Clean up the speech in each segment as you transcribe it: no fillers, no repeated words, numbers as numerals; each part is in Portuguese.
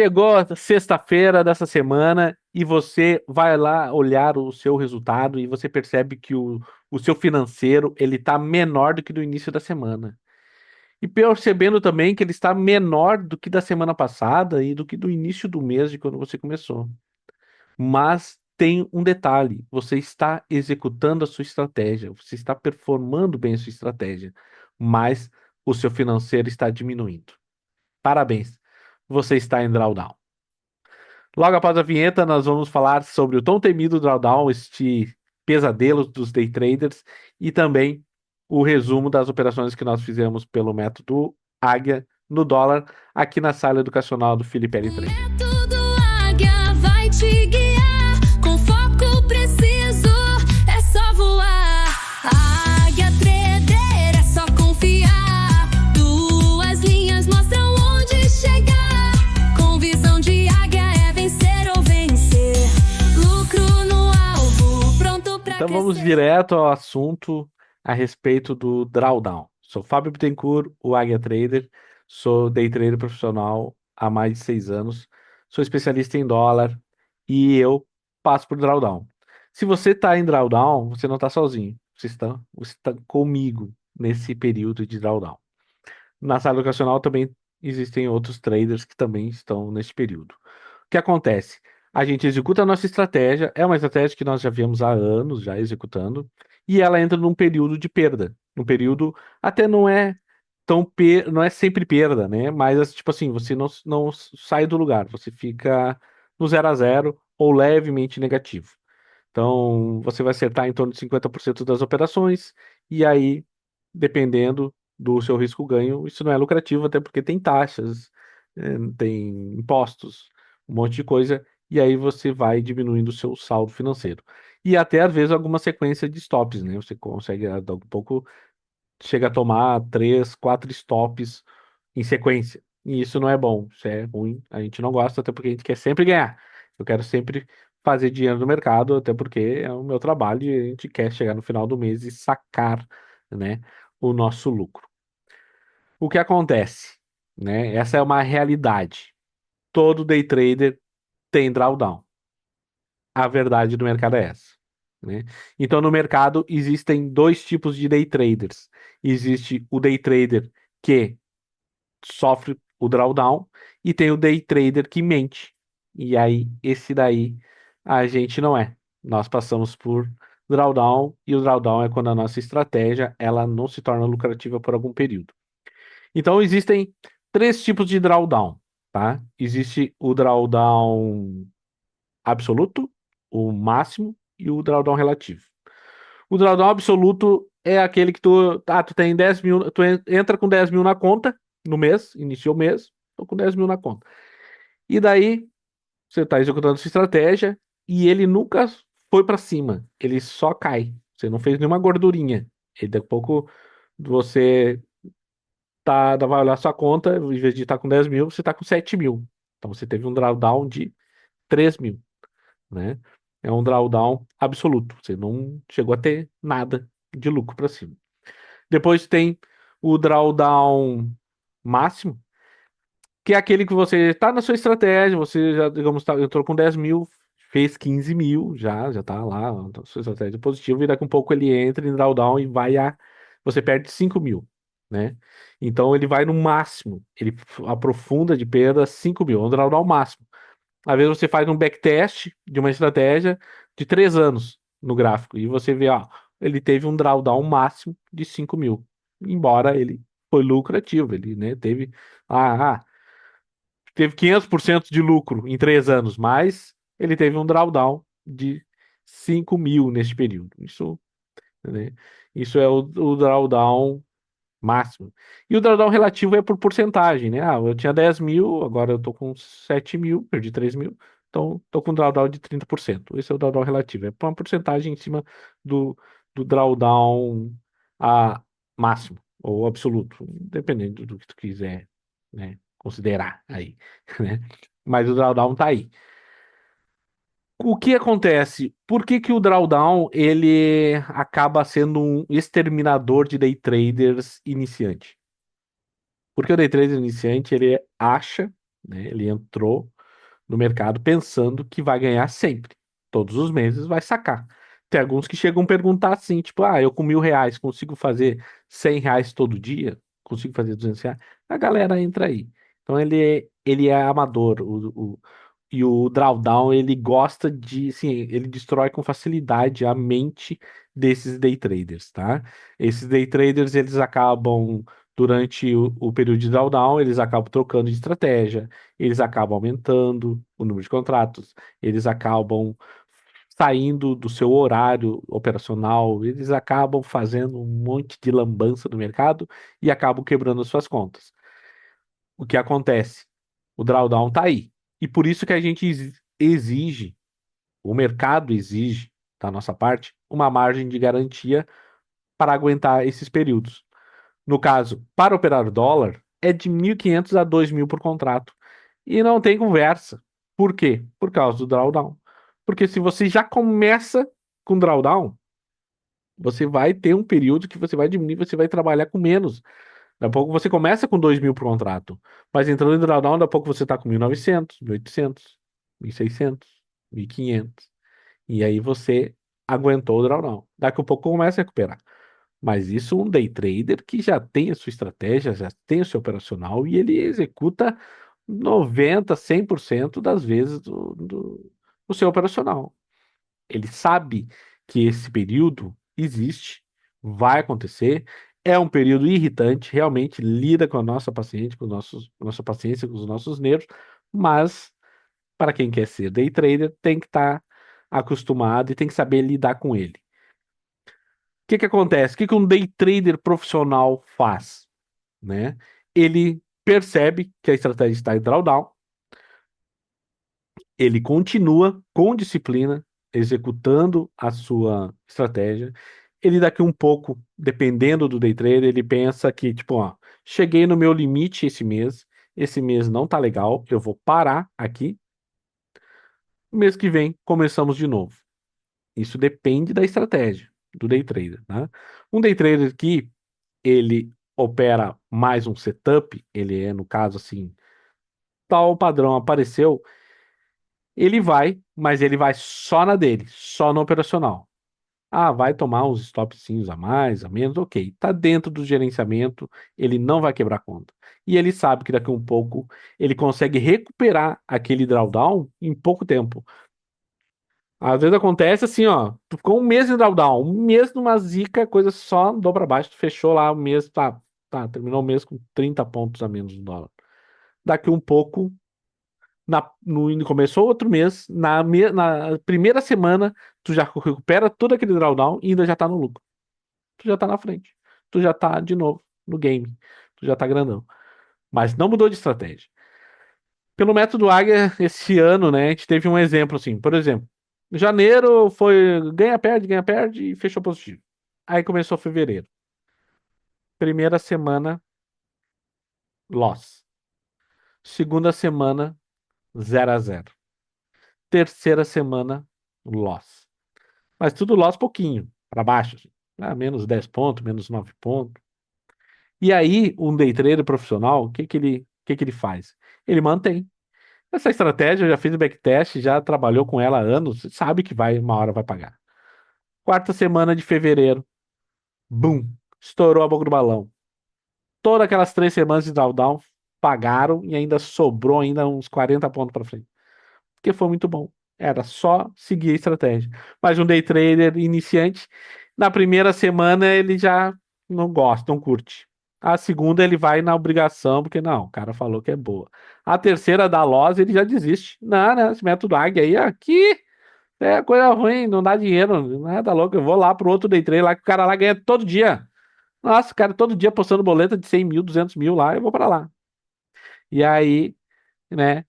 Chegou a sexta-feira dessa semana e você vai lá olhar o seu resultado e você percebe que o seu financeiro ele está menor do que do início da semana. E percebendo também que ele está menor do que da semana passada e do que do início do mês de quando você começou. Mas tem um detalhe: você está executando a sua estratégia, você está performando bem a sua estratégia, mas o seu financeiro está diminuindo. Parabéns, você está em drawdown. Logo após a vinheta, nós vamos falar sobre o tão temido drawdown, este pesadelo dos day traders, e também o resumo das operações que nós fizemos pelo método Águia no dólar, aqui na sala educacional do Felipe L. O Trader. método Águia vai te guiar com foco preciso, é só voar. Águia Trader é só confiar. Duas linhas mostram onde chegar. Com visão de águia é vencer ou vencer. Lucro no alvo, pronto pra Então vamos crescer. direto ao assunto a respeito do drawdown. Sou Fábio Bittencourt, o Águia Trader, sou day trader profissional há mais de 6 anos, sou especialista em dólar e eu passo por drawdown. Se você está em drawdown, você não está sozinho, você está comigo nesse período de drawdown. Na sala educacional também existem outros traders que também estão nesse período. O que acontece? A gente executa a nossa estratégia, é uma estratégia que nós já viemos há anos já executando, e ela entra num período de perda. Um período até não é sempre perda, né? Mas tipo assim, você não sai do lugar, você fica no 0 a 0 ou levemente negativo. Então, você vai acertar em torno de 50% das operações, e aí, dependendo do seu risco-ganho, isso não é lucrativo, até porque tem taxas, tem impostos, um monte de coisa, e aí você vai diminuindo o seu saldo financeiro. E até, às vezes, alguma sequência de stops, né? Você consegue, um pouco, chega a tomar 3, 4 stops em sequência. E isso não é bom, isso é ruim, a gente não gosta, até porque a gente quer sempre ganhar. Eu quero sempre fazer dinheiro no mercado, até porque é o meu trabalho e a gente quer chegar no final do mês e sacar, né, o nosso lucro. O que acontece, né? Essa é uma realidade. Todo day trader tem drawdown. A verdade do mercado é essa, né? Então, no mercado existem dois tipos de day traders. Existe o day trader que sofre o drawdown e tem o day trader que mente. E aí, esse daí a gente não é. Nós passamos por drawdown e o drawdown é quando a nossa estratégia ela não se torna lucrativa por algum período. Então, existem três tipos de drawdown, tá? Existe o drawdown absoluto, o máximo e o drawdown relativo. O drawdown absoluto é aquele que tu tem 10 mil, entra com 10 mil na conta no mês, iniciou o mês, tô com 10 mil na conta. E daí você está executando sua estratégia e ele nunca foi para cima, ele só cai. Você não fez nenhuma gordurinha. E daqui a pouco você vai olhar sua conta, em vez de estar com 10 mil, você está com 7 mil. Então você teve um drawdown de 3 mil, né? É um drawdown absoluto. Você não chegou a ter nada de lucro para cima. Depois tem o drawdown máximo, que é aquele que você está na sua estratégia, você já, digamos, entrou com 10 mil, fez 15 mil, já tá lá, a sua estratégia positiva, e daqui a um pouco ele entra em drawdown e você perde 5 mil, né? Então ele vai no máximo, ele aprofunda de perda 5 mil, é um drawdown máximo. Às vezes você faz um backtest de uma estratégia de 3 anos no gráfico e você vê, ó, ele teve um drawdown máximo de 5 mil. Embora ele foi lucrativo, ele, né, teve 500% de lucro em 3 anos, mas ele teve um drawdown de 5 mil neste período. Né, isso é o drawdown máximo. E o drawdown relativo é por porcentagem, né? Ah, eu tinha 10 mil, agora eu tô com 7 mil, perdi 3 mil, então tô com um drawdown de 30%. Esse é o drawdown relativo, é uma porcentagem em cima do drawdown máximo ou absoluto, dependendo do que tu quiser, né, considerar aí, né? Mas o drawdown tá aí. O que acontece? Por que que o drawdown ele acaba sendo um exterminador de day traders iniciante? Porque o day trader iniciante, ele acha né? Ele entrou no mercado pensando que vai ganhar sempre. Todos os meses vai sacar. Tem alguns que chegam a perguntar assim, tipo, ah, eu com R$ 1.000 consigo fazer R$ 100 todo dia? Consigo fazer R$ 200? A galera entra aí. Então ele é amador. E o Drawdown, ele gosta de, sim, ele destrói com facilidade a mente desses day traders, tá? Esses day traders, eles acabam, durante o período de drawdown, eles acabam trocando de estratégia, eles acabam aumentando o número de contratos, eles acabam saindo do seu horário operacional, eles acabam fazendo um monte de lambança no mercado e acabam quebrando as suas contas. O que acontece? O drawdown tá aí. E por isso que a gente exige, o mercado exige, da nossa parte, uma margem de garantia para aguentar esses períodos. No caso, para operar o dólar, é de 1.500 a 2.000 por contrato. E não tem conversa. Por quê? Por causa do drawdown. Porque se você já começa com drawdown, você vai ter um período que você vai diminuir, você vai trabalhar com menos. Daqui a pouco você começa com 2.000 por contrato, mas entrando em drawdown, daqui a pouco você está com 1.900, 1.800, 1.600, 1.500. E aí você aguentou o drawdown. Daqui a pouco começa a recuperar. Mas isso um day trader que já tem a sua estratégia, já tem o seu operacional e ele executa 90, 100% das vezes do seu operacional. Ele sabe que esse período existe, vai acontecer, é um período irritante, realmente lida com a nossa paciente, com nossa paciência, com os nossos nervos, mas para quem quer ser day trader, tem que estar acostumado e tem que saber lidar com ele. O que que acontece? O que que um day trader profissional faz, né? Ele percebe que a estratégia está em drawdown, ele continua com disciplina, executando a sua estratégia. Ele daqui um pouco, dependendo do day trader, ele pensa que, tipo, ó, cheguei no meu limite esse mês não tá legal, eu vou parar aqui, mês que vem começamos de novo. Isso depende da estratégia do day trader, né? Um day trader que ele opera mais um setup, ele é, no caso, assim, tal padrão apareceu, ele vai, mas ele vai só na dele, só no operacional. Ah, vai tomar uns stopzinhos a mais, a menos, ok. Tá dentro do gerenciamento, ele não vai quebrar a conta. E ele sabe que daqui a um pouco ele consegue recuperar aquele drawdown em pouco tempo. Às vezes acontece assim, ó, tu ficou um mês em drawdown, um mês numa zica, coisa só andou pra baixo, tu fechou lá o mês, tá, terminou o mês com 30 pontos a menos no dólar. Daqui um pouco começou outro mês, na primeira semana, tu já recupera todo aquele drawdown e ainda já tá no lucro. Tu já tá na frente. Tu já tá de novo no game. Tu já tá grandão. Mas não mudou de estratégia. Pelo método Águia, esse ano, né, a gente teve um exemplo assim. Por exemplo, janeiro foi ganha, perde e fechou positivo. Aí começou fevereiro. Primeira semana, loss. Segunda semana, 0-0. Terceira semana, loss. Mas tudo loss pouquinho, para baixo, assim. Ah, menos 10 pontos, menos 9 pontos. E aí, um day trader profissional, o que que ele faz? Ele mantém. Essa estratégia, já fiz backtest, já trabalhou com ela há anos, sabe que uma hora vai pagar. Quarta semana de fevereiro, bum, estourou a boca do balão. Todas aquelas 3 semanas de drawdown pagaram e ainda sobrou ainda uns 40 pontos para frente. Porque foi muito bom. Era só seguir a estratégia. Mas um day trader iniciante, na primeira semana ele já não gosta, não curte. A segunda ele vai na obrigação, porque não, o cara falou que é boa. A terceira da loja ele já desiste. Não, né? Esse método águia aí, aqui é coisa ruim, não dá dinheiro, nada louco. Eu vou lá pro outro day trader lá que o cara lá ganha todo dia. Nossa, o cara todo dia postando boleta de 100 mil, 200 mil lá, eu vou para lá. E aí, né?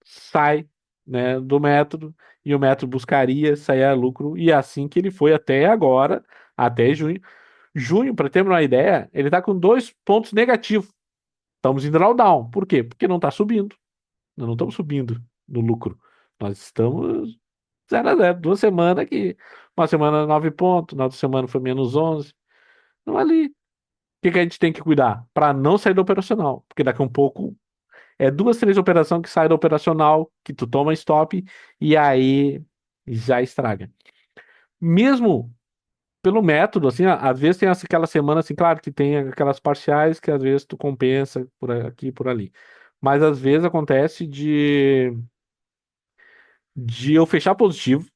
Sai, né, do método e o método buscaria sair a lucro e é assim que ele foi até agora, até junho. Junho, para ter uma ideia, ele está com 2 pontos negativos. Estamos em drawdown. Por quê? Porque não está subindo. Nós não estamos subindo no lucro. Nós estamos 0-0. 2 semanas aqui. Uma semana 9 pontos, na outra semana foi menos 11. Não ali. O que que a gente tem que cuidar? Para não sair do operacional. Porque daqui a um pouco É duas, três operações que saem do operacional, que tu toma stop e aí já estraga. Mesmo pelo método, assim, às vezes tem aquela semana, assim, claro que tem aquelas parciais que às vezes tu compensa por aqui e por ali. Mas às vezes acontece de eu fechar positivo,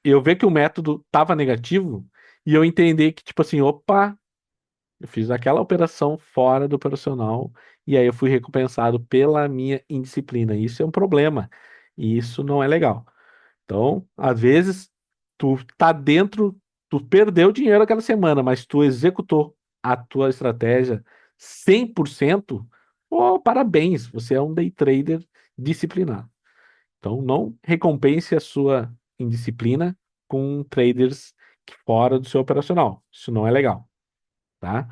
eu ver que o método tava negativo e eu entender que, tipo assim, opa, eu fiz aquela operação fora do operacional e aí eu fui recompensado pela minha indisciplina. Isso é um problema. E isso não é legal. Então, às vezes, tu tá dentro, tu perdeu dinheiro aquela semana, mas tu executou a tua estratégia 100%. Oh, parabéns, você é um day trader disciplinado. Então, não recompense a sua indisciplina com traders fora do seu operacional. Isso não é legal, tá?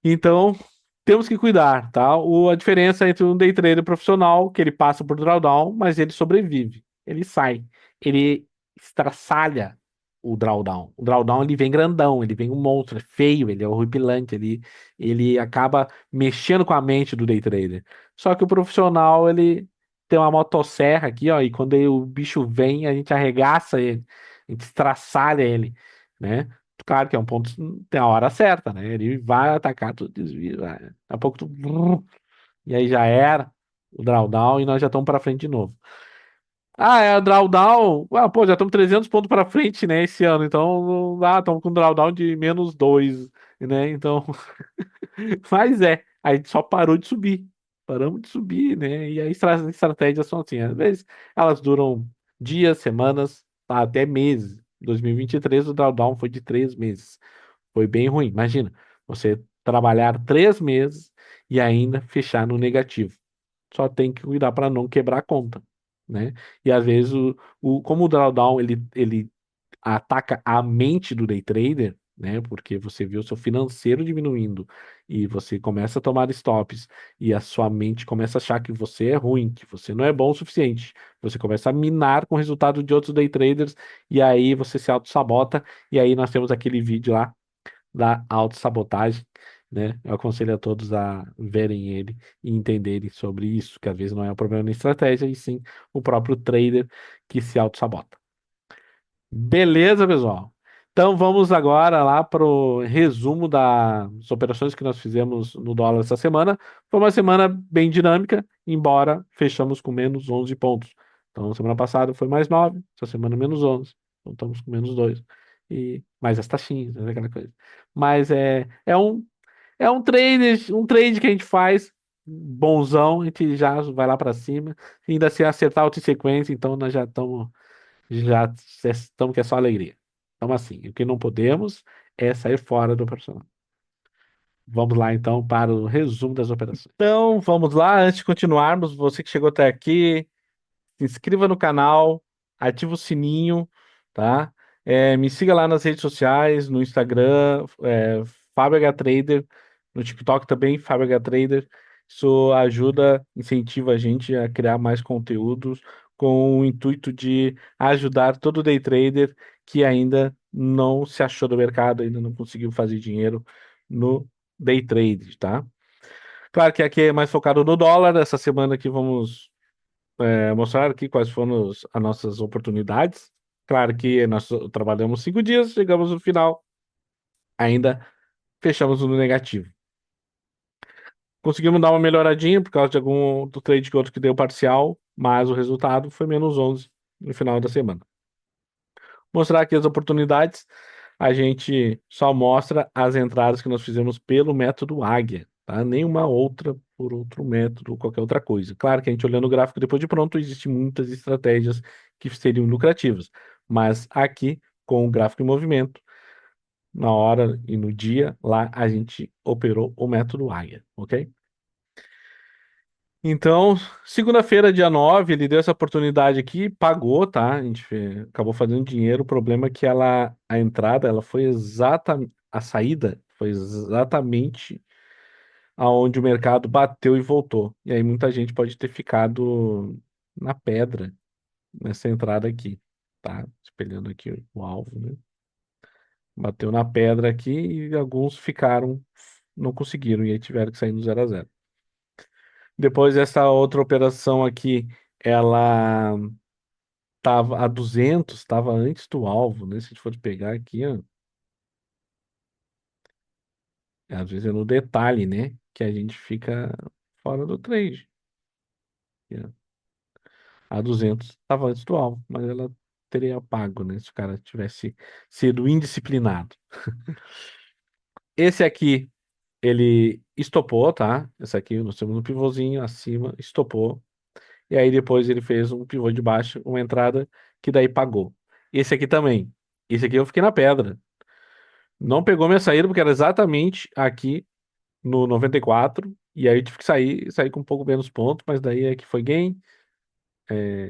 Então, temos que cuidar, tá? A diferença entre um day trader profissional, que ele passa por drawdown, mas ele sobrevive. Ele sai. Ele estraçalha o drawdown. O drawdown, ele vem grandão, ele vem um monstro, é feio, ele é horripilante, ele acaba mexendo com a mente do day trader. Só que o profissional, ele tem uma motosserra aqui, ó, e quando o bicho vem, a gente arregaça ele, a gente estraçalha ele, né? Claro que é um ponto, tem a hora certa, né? Ele vai atacar, tu desvia, vai. Daqui a pouco tu. E aí já era o drawdown e nós já estamos para frente de novo. Ah, é o drawdown. Ah, pô, já estamos 300 pontos para frente, né, esse ano. Então, estamos com drawdown de -2, né? Então, mas a gente só parou de subir. Paramos de subir, né? E aí as estratégias são assim, às vezes elas duram dias, semanas, tá, até meses. Em 2023 o drawdown foi de 3 meses. Foi bem ruim. Imagina, você trabalhar 3 meses e ainda fechar no negativo. Só tem que cuidar para não quebrar a conta, né? E às vezes, como o drawdown ele ataca a mente do day trader, né? Porque você vê o seu financeiro diminuindo e você começa a tomar stops e a sua mente começa a achar que você é ruim, que você não é bom o suficiente. Você começa a minar com o resultado de outros day traders e aí você se auto-sabota. E aí nós temos aquele vídeo lá da autossabotagem, né? Eu aconselho a todos a verem ele e entenderem sobre isso, que às vezes não é um problema na estratégia, e sim o próprio trader que se auto-sabota. Beleza, pessoal? Então vamos agora lá para o resumo das operações que nós fizemos no dólar essa semana. Foi uma semana bem dinâmica, embora fechamos com -11 pontos. Então, semana passada foi +9, essa semana -11. Então, estamos com -2. E mais as taxinhas, né, aquela coisa. Mas é um trade que a gente faz bonzão, a gente já vai lá para cima. E ainda se acertar outra sequência, então nós já estamos que é só alegria. Então, assim, o que não podemos é sair fora do personal. Vamos lá, então, para o resumo das operações. Então, vamos lá. Antes de continuarmos, você que chegou até aqui, se inscreva no canal, ativa o sininho, tá? Me siga lá nas redes sociais, no Instagram, Fábio H Trader, no TikTok também, Fábio H Trader. Isso ajuda, incentiva a gente a criar mais conteúdos com o intuito de ajudar todo day trader que ainda não se achou do mercado, ainda não conseguiu fazer dinheiro no day trade, tá? Claro que aqui é mais focado no dólar. Essa semana aqui vamos mostrar aqui quais foram as nossas oportunidades. Claro que nós trabalhamos 5 dias, chegamos no final, ainda fechamos no negativo. Conseguimos dar uma melhoradinha por causa de algum do trade que outro que deu parcial, mas o resultado foi -11 no final da semana. Mostrar aqui as oportunidades, a gente só mostra as entradas que nós fizemos pelo método Águia, tá? Nenhuma outra por outro método, qualquer outra coisa. Claro que a gente olhando o gráfico depois de pronto, existem muitas estratégias que seriam lucrativas, mas aqui, com o gráfico em movimento, na hora e no dia, lá a gente operou o método Águia, ok? Então, segunda-feira, dia 9, ele deu essa oportunidade aqui, pagou, tá? A gente acabou fazendo dinheiro. O problema é que a entrada, ela foi exatamente, a saída foi exatamente aonde o mercado bateu e voltou. E aí muita gente pode ter ficado na pedra nessa entrada aqui, tá? Espelhando aqui o alvo, né? Bateu na pedra aqui e alguns ficaram, não conseguiram, e aí tiveram que sair no 0 a 0. Depois essa outra operação aqui, ela tava a 200, estava antes do alvo, né? Se a gente for pegar aqui, ó, às vezes é no detalhe, né? Que a gente fica fora do trade. Aqui, ó. A 200 estava antes do alvo, mas ela teria pago, né? Se o cara tivesse sido indisciplinado. Esse aqui, ele estopou, tá? Esse aqui, no segundo pivôzinho, acima, estopou. E aí depois ele fez um pivô de baixo, uma entrada, que daí pagou. Esse aqui também. Esse aqui eu fiquei na pedra. Não pegou minha saída, porque era exatamente aqui no 94. E aí eu tive que sair com um pouco menos ponto, mas daí é que foi gain,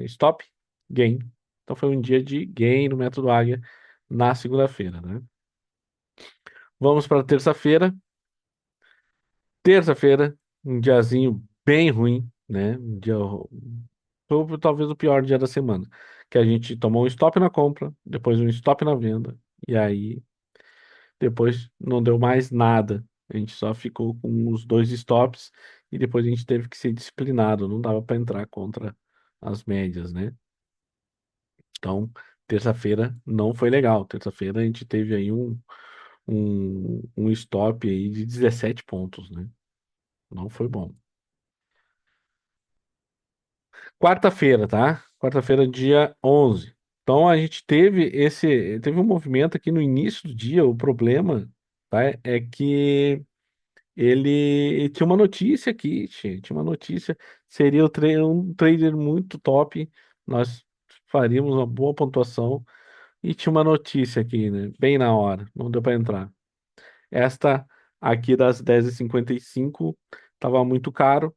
stop, gain. Então foi um dia de gain no método Águia na segunda-feira, né? Vamos para terça-feira. Terça-feira, um diazinho bem ruim, né? Um dia, foi talvez o pior dia da semana. Que a gente tomou um stop na compra, depois um stop na venda, e aí depois não deu mais nada. A gente só ficou com os dois stops e depois a gente teve que ser disciplinado, não dava para entrar contra as médias, né? Então, terça-feira não foi legal. Terça-feira a gente teve aí um stop aí de 17 pontos, né? Não foi bom. Quarta-feira, tá? Quarta-feira, dia 11. Então a gente teve um movimento aqui no início do dia. O problema, tá, é que ele tinha uma notícia aqui, tinha uma notícia, seria um trader muito top, nós faríamos uma boa pontuação e tinha uma notícia aqui, né? Bem na hora, não deu para entrar. Esta aqui das 10h55 estava muito caro,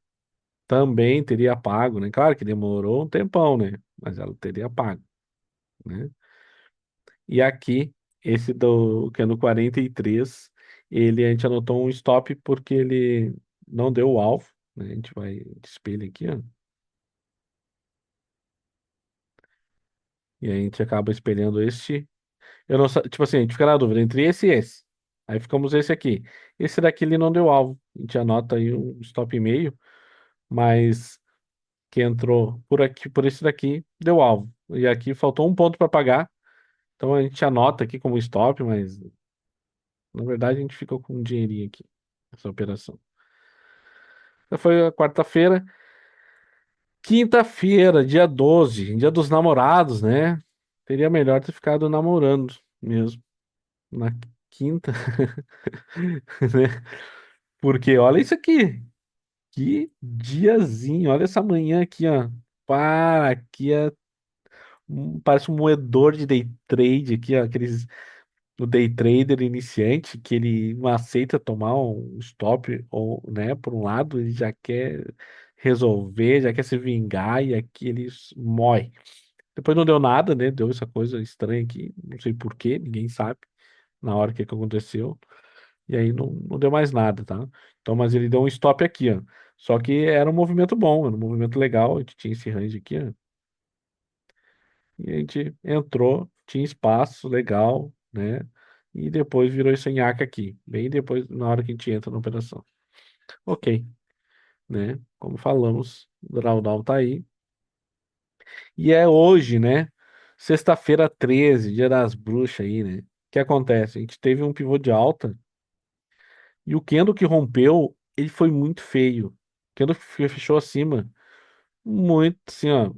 também teria pago, né? Claro que demorou um tempão, né? Mas ela teria pago, né? E aqui, esse que é no 43, a gente anotou um stop porque ele não deu o alvo, né? A gente vai de espelho aqui, ó. E aí a gente acaba espelhando este. Eu não, tipo assim, a gente fica na dúvida entre esse e esse. Aí ficamos esse aqui. Esse daqui ele não deu alvo. A gente anota aí um stop e meio, mas que entrou por aqui, por esse daqui, deu alvo. E aqui faltou um ponto para pagar. Então a gente anota aqui como stop, mas na verdade a gente ficou com um dinheirinho aqui nessa operação. Essa foi a quarta-feira. Quinta-feira, dia 12, dia dos namorados, né? Seria melhor ter ficado namorando mesmo na quinta, né? Porque olha isso aqui. Que diazinho. Olha essa manhã aqui, ó. Para, aqui é parece um moedor de day trade aqui, ó, aqueles o day trader iniciante que ele não aceita tomar um stop ou, né, por um lado, ele já quer resolver, já quer se vingar e aqui ele morre. Depois não deu nada, né? Deu essa coisa estranha aqui, não sei por quê, ninguém sabe na hora que aconteceu. E aí não deu mais nada, tá? Então, mas ele deu um stop aqui, ó. Só que era um movimento bom, era um movimento legal, a gente tinha esse range aqui, ó. E a gente entrou, tinha espaço legal, né? E depois virou esse nhaca aqui, bem depois, na hora que a gente entra na operação. Ok, né? Como falamos, o drawdown tá aí. E é hoje, né? Sexta-feira 13, dia das bruxas aí, né? O que acontece? A gente teve um pivô de alta e o candle que rompeu, ele foi muito feio. O candle que fechou acima, muito assim, ó.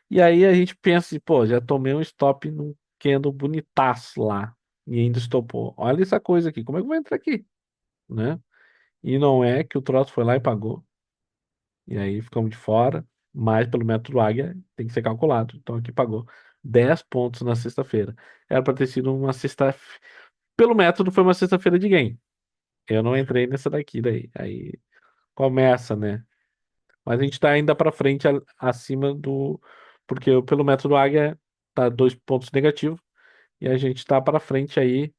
E aí a gente pensa assim, pô, já tomei um stop num candle bonitaço lá e ainda estopou. Olha essa coisa aqui, como é que eu vou entrar aqui, né? E não é que o troço foi lá e pagou. E aí ficamos de fora, mas pelo método Águia tem que ser calculado. Então aqui pagou 10 pontos na sexta-feira. Era para ter sido uma sexta. Pelo método foi uma sexta-feira de gain. Eu não entrei nessa daqui daí. Aí começa, né? Mas a gente tá ainda para frente acima do. Porque pelo método Águia tá 2 pontos negativos. E a gente tá para frente aí.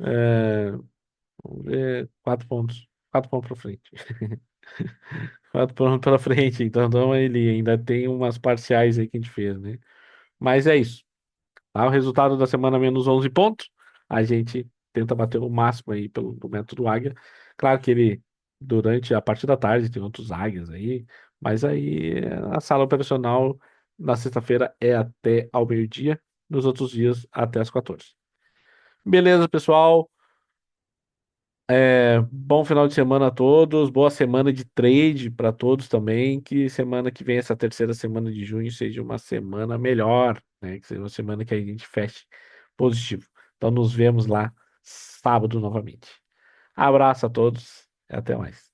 é, Vamos ver, 4 pontos. 4 pontos para frente. 4 pontos para frente. Então, não, ele ainda tem umas parciais aí que a gente fez, né? Mas é isso. Tá? O resultado da semana menos 11 pontos. A gente tenta bater o máximo aí pelo método Águia. Claro que ele durante a parte da tarde, tem outros águias aí, mas aí a sala operacional na sexta-feira é até ao meio-dia, nos outros dias até às 14. Beleza, pessoal? Bom final de semana a todos, boa semana de trade para todos também. Que semana que vem, essa terceira semana de junho, seja uma semana melhor, né? Que seja uma semana que a gente feche positivo. Então, nos vemos lá sábado novamente. Abraço a todos e até mais.